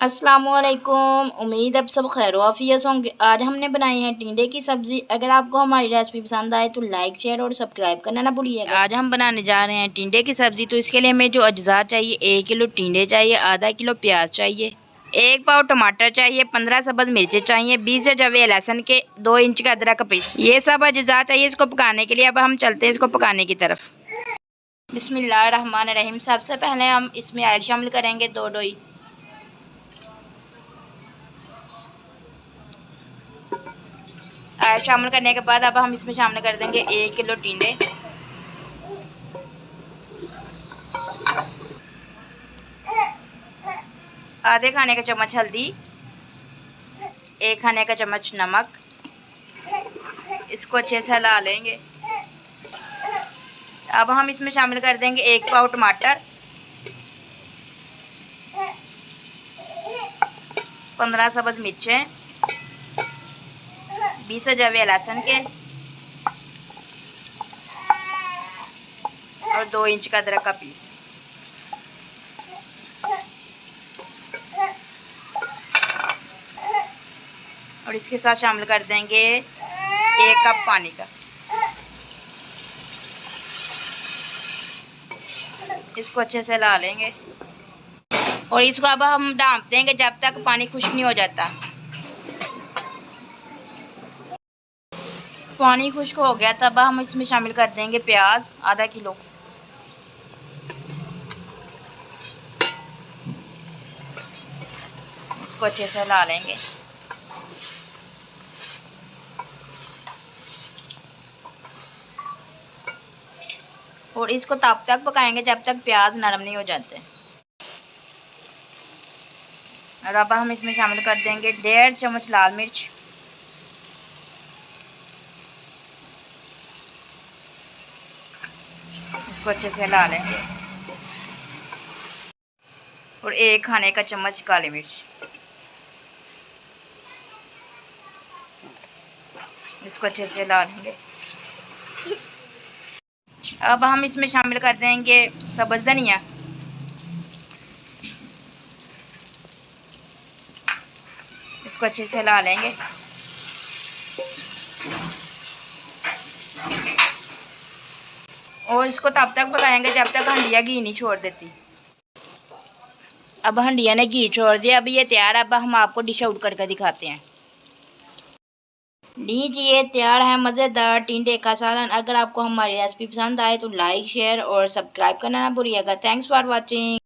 अस्सलामुअलैकुम। उम्मीद अब सब खैर आफियत होंगे। आज हमने बनाई है टिंडे की सब्ज़ी। अगर आपको हमारी रेसिपी पसंद आए तो लाइक शेयर और सब्सक्राइब करना ना भूलिएगा। आज हम बनाने जा रहे हैं टिंडे की सब्ज़ी। तो इसके लिए हमें जो अज्जा चाहिए, 1 किलो टिंडे चाहिए, आधा किलो प्याज चाहिए, 1 पाव टमाटर चाहिए, 15 सब्ज़ मिर्चें चाहिए, 20 से जवे लहसुन के, 2 इंच का अदरक का पीस। ये सब अज्जा चाहिए इसको पकाने के लिए। अब हम चलते हैं इसको पकाने की तरफ। बिस्मिल्लाहिर्रहमानिर्रहीम। सबसे पहले हम इसमें ऑयल शामिल करेंगे 2 डोई। शामिल करने के बाद अब हम इसमें शामिल कर देंगे 1 किलो टिंडे, आधे खाने का चम्मच हल्दी, 1 खाने का चम्मच नमक। इसको अच्छे से हिला लेंगे। अब हम इसमें शामिल कर देंगे 1 पाव टमाटर, 15 सब्ज़ मिर्चें, 20 जवे लहसुन के और 2 इंच का अदरक का पीस। और इसके साथ शामिल कर देंगे 1 कप पानी का। इसको अच्छे से हिला लेंगे और इसको अब हम ढाँप देंगे जब तक पानी खुश्क नहीं हो जाता। पानी खुश्क हो गया तब हम इसमें शामिल कर देंगे प्याज, आधा किलो। इसको अच्छे से हिला लेंगे। और इसको तब तक पकाएंगे जब तक प्याज नरम नहीं हो जाते। और अब हम इसमें शामिल कर देंगे 1.5 चम्मच लाल मिर्च, इसको अच्छे से हिला लेंगे। और 1 खाने का चम्मच काली मिर्च, इसको अच्छे से हिला लेंगे। अब हम इसमें शामिल कर देंगे सब्ज़ धनिया, इसको अच्छे से हिला लेंगे। और इसको तब तक पकाएंगे जब तक हंडिया घी नहीं छोड़ देती। अब हंडिया ने घी छोड़ दिया, अब ये तैयार है। अब हम आपको डिश आउट करके दिखाते हैं। लीजिए, तैयार है मज़ेदार टिंडे का सालन। अगर आपको हमारी रेसिपी पसंद आए तो लाइक शेयर और सब्सक्राइब करना ना भूलिएगा। Thanks for watching.